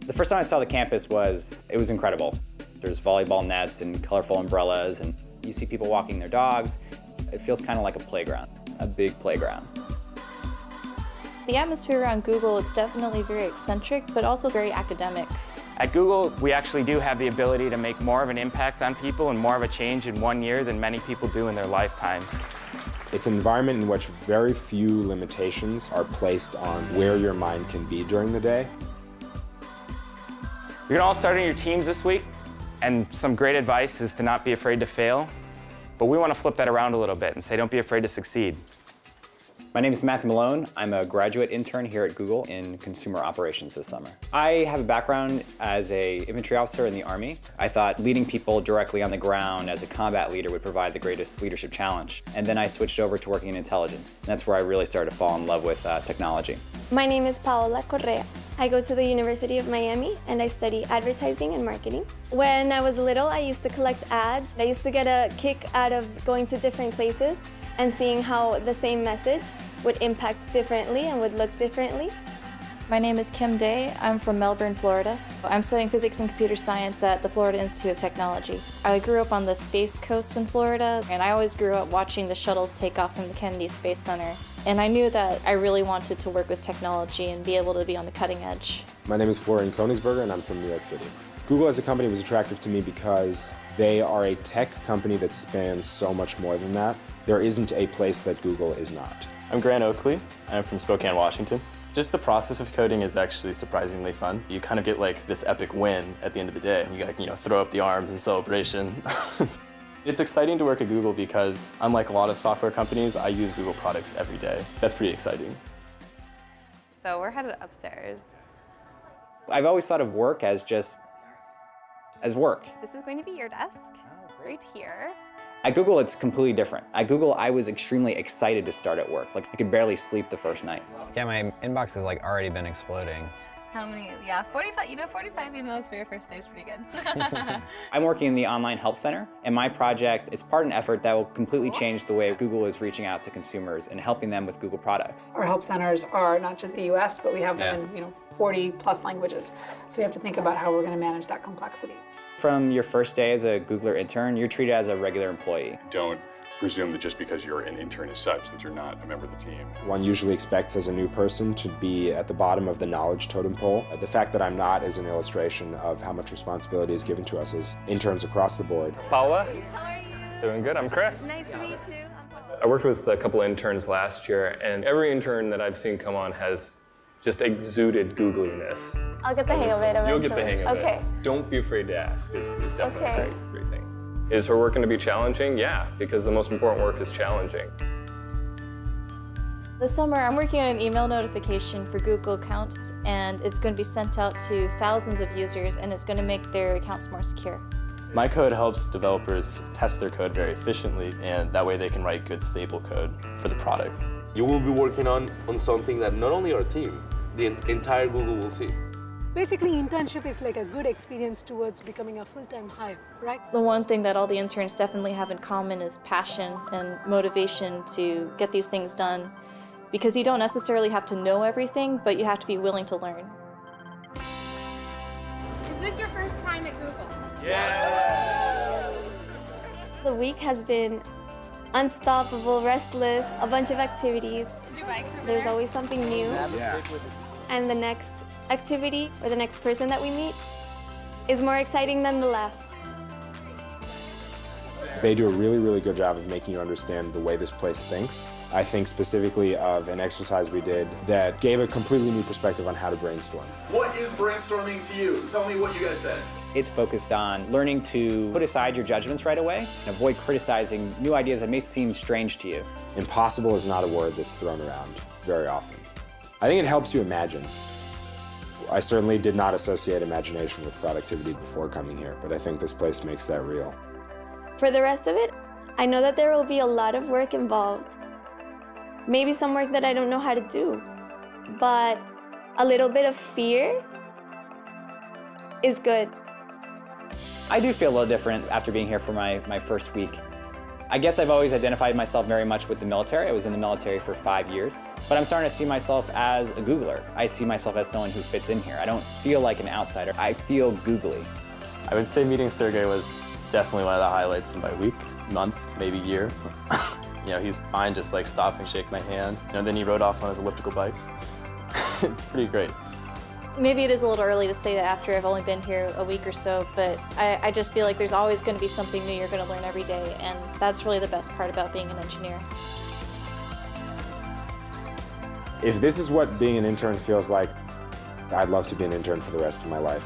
The first time I saw the campus it was incredible. There's volleyball nets and colorful umbrellas, and you see people walking their dogs. It feels kind of like a playground, a big playground. The atmosphere around Google, it's definitely very eccentric, but also very academic. At Google, we actually do have the ability to make more of an impact on people and more of a change in 1 year than many people do in their lifetimes. It's an environment in which very few limitations are placed on where your mind can be during the day. You're gonna all start on your teams this week, and some great advice is to not be afraid to fail, but we want to flip that around a little bit and say don't be afraid to succeed. My name is Matthew Malone. I'm a graduate intern here at Google in consumer operations this summer. I have a background as an infantry officer in the Army. I thought leading people directly on the ground as a combat leader would provide the greatest leadership challenge. And then I switched over to working in intelligence. And that's where I really started to fall in love with technology. My name is Paola Correa. I go to the University of Miami and I study advertising and marketing. When I was little, I used to collect ads. I used to get a kick out of going to different places and seeing how the same message would impact differently and would look differently. My name is Kim Day. I'm from Melbourne, Florida. I'm studying physics and computer science at the Florida Institute of Technology. I grew up on the Space Coast in Florida, and I always grew up watching the shuttles take off from the Kennedy Space Center. And I knew that I really wanted to work with technology and be able to be on the cutting edge. My name is Florian Koenigsberger, and I'm from New York City. Google as a company was attractive to me because they are a tech company that spans so much more than that. There isn't a place that Google is not. I'm Grant Oakley. I'm from Spokane, Washington. Just the process of coding is actually surprisingly fun. You kind of get like this epic win at the end of the day. You like, throw up the arms in celebration. It's exciting to work at Google because unlike a lot of software companies, I use Google products every day. That's pretty exciting. So we're headed upstairs. I've always thought of work as just work. This is going to be your desk, right here. At Google, it's completely different. At Google, I was extremely excited to start at work. Like, I could barely sleep the first night. Yeah, my inbox has like already been exploding. How many? Yeah, 45. 45 emails for your first day is pretty good. I'm working in the online help center, and my project is part of an effort that will completely change the way Google is reaching out to consumers and helping them with Google products. Our help centers are not just the US, but we have them in 40 plus languages. So we have to think about how we're going to manage that complexity. From your first day as a Googler intern, you're treated as a regular employee. Don't presume that just because you're an intern as such, that you're not a member of the team. One usually expects as a new person to be at the bottom of the knowledge totem pole. The fact that I'm not is an illustration of how much responsibility is given to us as interns across the board. Paula? How are you? Doing good, I'm Chris. Nice to meet you. I worked with a couple interns last year, and every intern that I've seen come on has just exuded Googliness. I'll get the hang of it eventually. You'll get the hang of it. Okay. Don't be afraid to ask. It's definitely Okay. a great thing. Is her work going to be challenging? Yeah, because the most important work is challenging. This summer, I'm working on an email notification for Google accounts, and it's going to be sent out to thousands of users, and it's going to make their accounts more secure. My code helps developers test their code very efficiently, and that way they can write good, stable code for the product. You will be working on something that not only our team, the entire Google will see. Basically, internship is like a good experience towards becoming a full-time hire, right? The one thing that all the interns definitely have in common is passion and motivation to get these things done, because you don't necessarily have to know everything, but you have to be willing to learn. Is this your first time at Google? Yeah! The week has been unstoppable, restless, a bunch of activities. There's always something new. Yeah. And the next activity or the next person that we meet is more exciting than the last. They do a really, really good job of making you understand the way this place thinks. I think specifically of an exercise we did that gave a completely new perspective on how to brainstorm. What is brainstorming to you? Tell me what you guys said. It's focused on learning to put aside your judgments right away and avoid criticizing new ideas that may seem strange to you. Impossible is not a word that's thrown around very often. I think it helps you imagine. I certainly did not associate imagination with productivity before coming here, but I think this place makes that real. For the rest of it, I know that there will be a lot of work involved. Maybe some work that I don't know how to do, but a little bit of fear is good. I do feel a little different after being here for my first week. I guess I've always identified myself very much with the military. I was in the military for 5 years, but I'm starting to see myself as a Googler. I see myself as someone who fits in here. I don't feel like an outsider. I feel googly. I would say meeting Sergey was definitely one of the highlights of my week, month, maybe year. You know, he's fine, just like stop and shake my hand. You know, then he rode off on his elliptical bike. It's pretty great. Maybe it is a little early to say that after I've only been here a week or so, but I just feel like there's always going to be something new you're going to learn every day, and that's really the best part about being an engineer. If this is what being an intern feels like, I'd love to be an intern for the rest of my life.